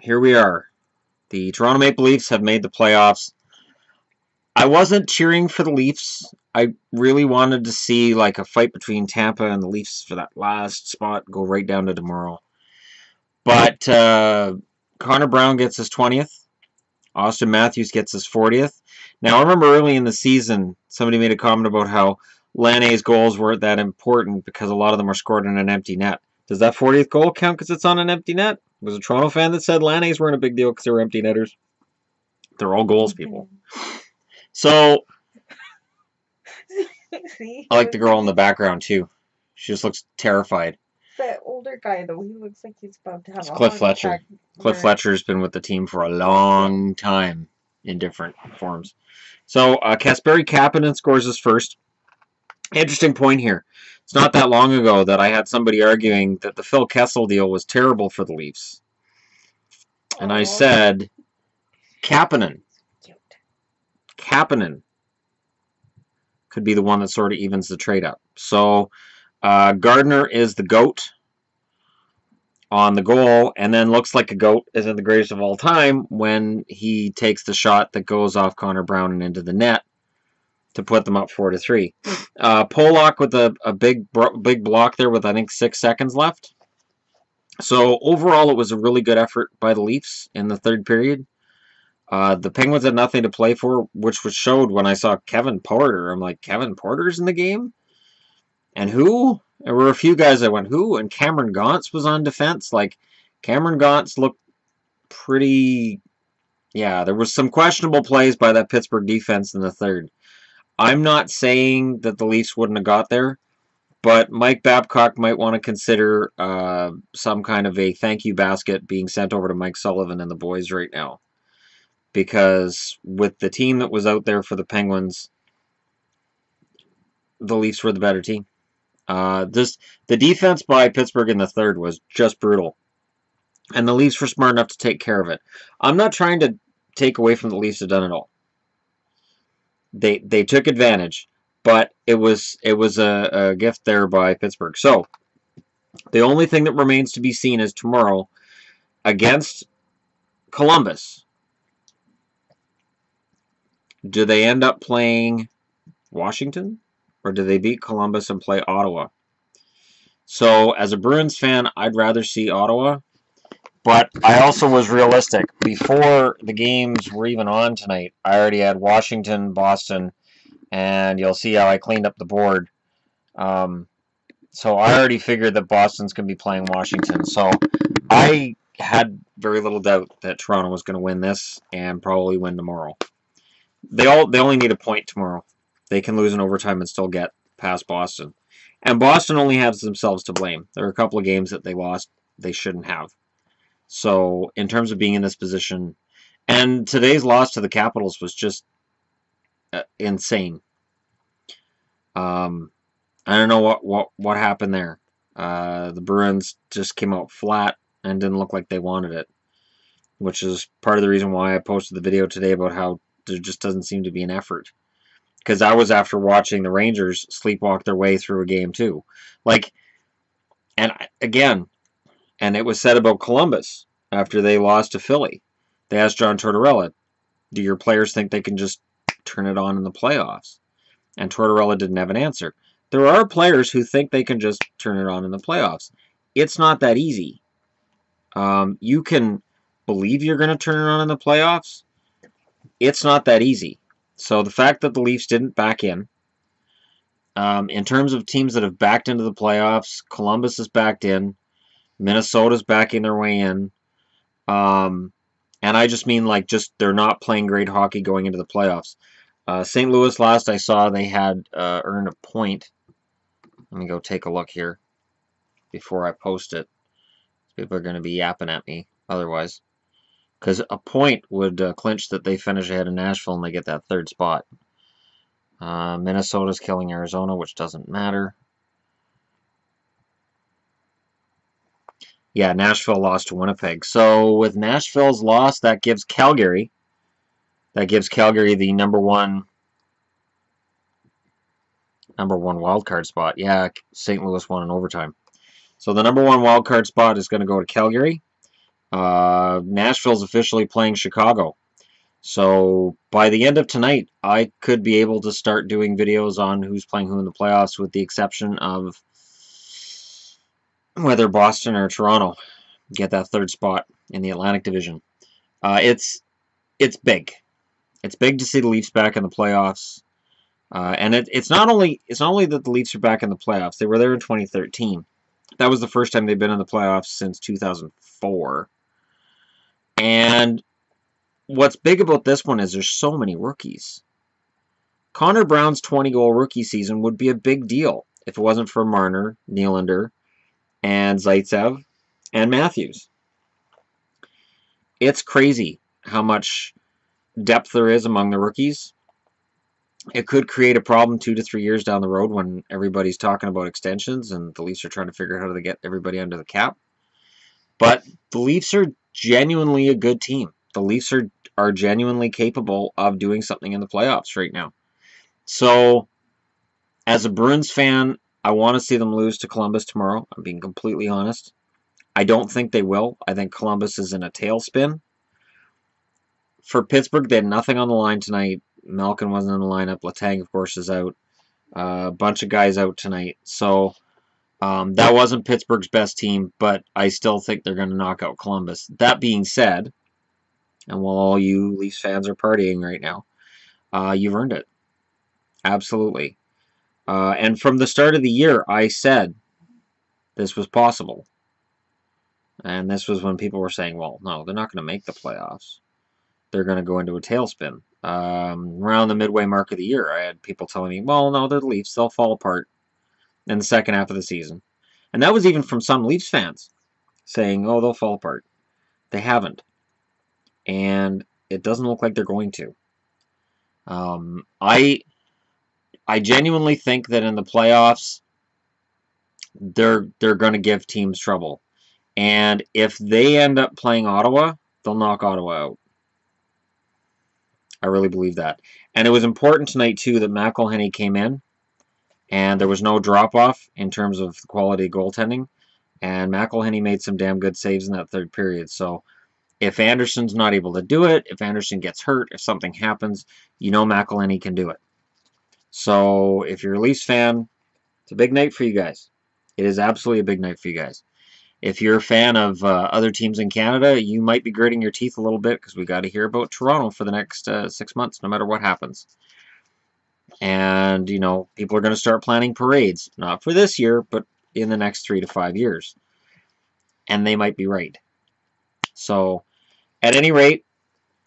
Here we are. The Toronto Maple Leafs have made the playoffs. I wasn't cheering for the Leafs. I really wanted to see like a fight between Tampa and the Leafs for that last spot go right down to tomorrow. But Connor Brown gets his 20th. Austin Matthews gets his 40th. Now, I remember early in the season, somebody made a comment about how Lanne's goals weren't that important because a lot of them are scored in an empty net. Does that 40th goal count because it's on an empty net? Was a Toronto fan that said Lanne's weren't a big deal because they were empty netters? They're all goals, people. So, See, I like the girl in the background, too. She just looks terrified. That older guy, though, he looks like he's about to have It's a Cliff heart Fletcher. attack. Cliff Fletcher's been with the team for a long time in different forms. So, Kasperi Kapanen scores his first. Interesting point here. It's not that long ago that I had somebody arguing that the Phil Kessel deal was terrible for the Leafs. And I said, Kapanen could be the one that sort of evens the trade up. So, Gardiner is the GOAT on the goal, and then looks like a GOAT isn't the greatest of all time when he takes the shot that goes off Connor Brown and into the net to put them up 4-3. Pollock with a big block there with, I think, 6 seconds left. So overall, it was a really good effort by the Leafs in the third period. The Penguins had nothing to play for, which was showed when I saw Kevin Porter. I'm like, Kevin Porter's in the game? And who? There were a few guys that went, who? And Cameron Gauntz was on defense. Like, Cameron Gauntz looked pretty... Yeah, there was some questionable plays by that Pittsburgh defense in the third. I'm not saying that the Leafs wouldn't have got there, but Mike Babcock might want to consider some kind of a thank you basket being sent over to Mike Sullivan and the boys right now. Because with the team that was out there for the Penguins, the Leafs were the better team. The defense by Pittsburgh in the third was just brutal. And the Leafs were smart enough to take care of it. I'm not trying to take away from the Leafs have done it all. They took advantage, but it was a gift there by Pittsburgh. So the only thing that remains to be seen is tomorrow against Columbus. Do they end up playing Washington, or do they beat Columbus and play Ottawa? So as a Bruins fan, I'd rather see Ottawa, but I also was realistic. Before the games were even on tonight, I already had Washington, Boston, and you'll see how I cleaned up the board. So I already figured that Boston's going to be playing Washington. So I had very little doubt that Toronto was going to win this and probably win tomorrow. They only need a point tomorrow. They can lose in overtime and still get past Boston. And Boston only has themselves to blame. There are a couple of games that they lost they shouldn't have. So in terms of being in this position, and today's loss to the Capitals was just insane. I don't know what happened there. The Bruins just came out flat and didn't look like they wanted it, which is part of the reason why I posted the video today about how there just doesn't seem to be an effort. Because I was after watching the Rangers sleepwalk their way through a game too. Like, and again, and it was said about Columbus after they lost to Philly. They asked John Tortorella, do your players think they can just turn it on in the playoffs? And Tortorella didn't have an answer. There are players who think they can just turn it on in the playoffs. It's not that easy. You can believe you're going to turn it on in the playoffs. It's not that easy. So the fact that the Leafs didn't back in terms of teams that have backed into the playoffs, Columbus is backed in, Minnesota's backing their way in, and I just mean like they're not playing great hockey going into the playoffs. St. Louis, last I saw, they had earned a point. Let me go take a look here before I post it. People are going to be yapping at me otherwise. Because a point would clinch that they finish ahead of Nashville and they get that third spot. Minnesota's killing Arizona, which doesn't matter. Yeah, Nashville lost to Winnipeg. So with Nashville's loss, that gives Calgary the number one wild card spot. Yeah, St. Louis won in overtime. So the number 1 wild card spot is going to go to Calgary. Nashville's officially playing Chicago. So by the end of tonight, I could be able to start doing videos on who's playing who in the playoffs, with the exception of whether Boston or Toronto get that 3rd spot in the Atlantic Division. It's big. It's big to see the Leafs back in the playoffs. And it's not only that the Leafs are back in the playoffs. They were there in 2013. That was the first time they've been in the playoffs since 2004. And what's big about this one is there's so many rookies. Connor Brown's 20-goal rookie season would be a big deal if it wasn't for Marner, Nylander, and Zaitsev, and Matthews. It's crazy how much depth there is among the rookies. It could create a problem 2 to 3 years down the road when everybody's talking about extensions and the Leafs are trying to figure out how to get everybody under the cap. But the Leafs are genuinely a good team. The Leafs are genuinely capable of doing something in the playoffs right now. So, as a Bruins fan, I want to see them lose to Columbus tomorrow. I'm being completely honest. I don't think they will. I think Columbus is in a tailspin. For Pittsburgh, they had nothing on the line tonight. Malkin wasn't in the lineup. Letang, of course, is out. A bunch of guys out tonight. So, that wasn't Pittsburgh's best team, but I still think they're going to knock out Columbus. That being said, and while all you Leafs fans are partying right now, you've earned it. Absolutely. And from the start of the year, I said this was possible. And this was when people were saying, well, no, they're not going to make the playoffs. They're going to go into a tailspin. Around the midway mark of the year, I had people telling me, well, no, they're the Leafs. They'll fall apart in the second half of the season. And that was even from some Leafs fans saying, oh, they'll fall apart. They haven't. And it doesn't look like they're going to. I genuinely think that in the playoffs, they're going to give teams trouble. And if they end up playing Ottawa, they'll knock Ottawa out. I really believe that. And it was important tonight, too, that McElhinney came in, and there was no drop-off in terms of the quality of goaltending. And McElhinney made some damn good saves in that 3rd period. So if Anderson's not able to do it, if Anderson gets hurt, if something happens, you know McElhinney can do it. So if you're a Leafs fan, it's a big night for you guys. It is absolutely a big night for you guys. If you're a fan of other teams in Canada, you might be gritting your teeth a little bit because we got to hear about Toronto for the next 6 months, no matter what happens. And, you know, people are going to start planning parades, not for this year, but in the next 3 to 5 years. And they might be right. So, at any rate,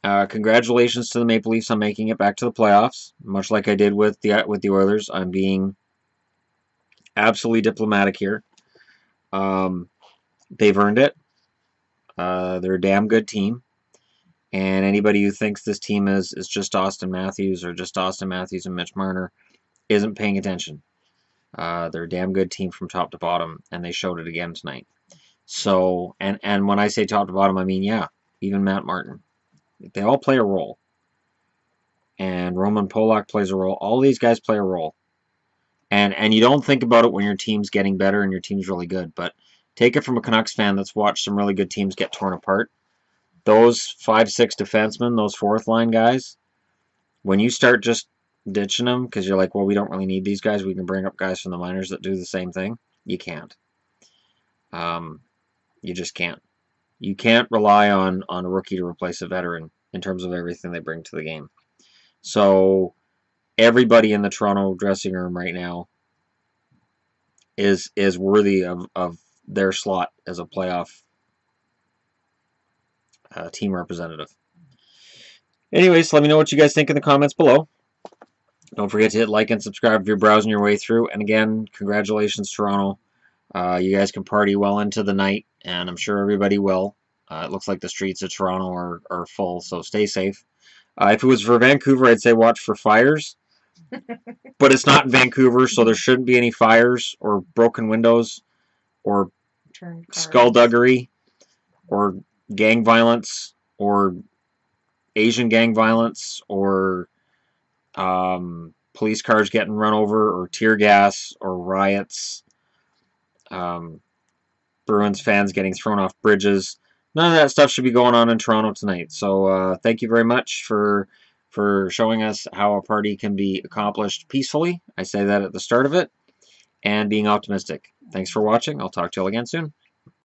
congratulations to the Maple Leafs on making it back to the playoffs. Much like I did with the Oilers, I'm being absolutely diplomatic here. They've earned it. They're a damn good team. And anybody who thinks this team is just Austin Matthews or just Austin Matthews and Mitch Marner isn't paying attention. They're a damn good team from top to bottom, and they showed it again tonight. So, and when I say top to bottom, I mean, yeah, even Matt Martin. They all play a role. And Roman Polak plays a role. All these guys play a role. And you don't think about it when your team's getting better and your team's really good, but take it from a Canucks fan that's watched some really good teams get torn apart. Those 5-6 defensemen, those 4th line guys, when you start just ditching them because you're like, well, we don't really need these guys. We can bring up guys from the minors that do the same thing. You can't. You just can't. You can't rely on a rookie to replace a veteran in terms of everything they bring to the game. So everybody in the Toronto dressing room right now is worthy of their slot as a playoff team representative. Anyways, let me know what you guys think in the comments below. Don't forget to hit like and subscribe if you're browsing your way through. And again, congratulations, Toronto. You guys can party well into the night, and I'm sure everybody will. It looks like the streets of Toronto are full, so stay safe. If it was for Vancouver, I'd say watch for fires. But it's not in Vancouver, so there shouldn't be any fires or broken windows or skullduggery or gang violence or Asian gang violence or police cars getting run over or tear gas or riots. Bruins fans getting thrown off bridges. None of that stuff should be going on in Toronto tonight. So thank you very much for showing us how a party can be accomplished peacefully. I say that at the start of it, and being optimistic. Thanks for watching. I'll talk to you all again soon.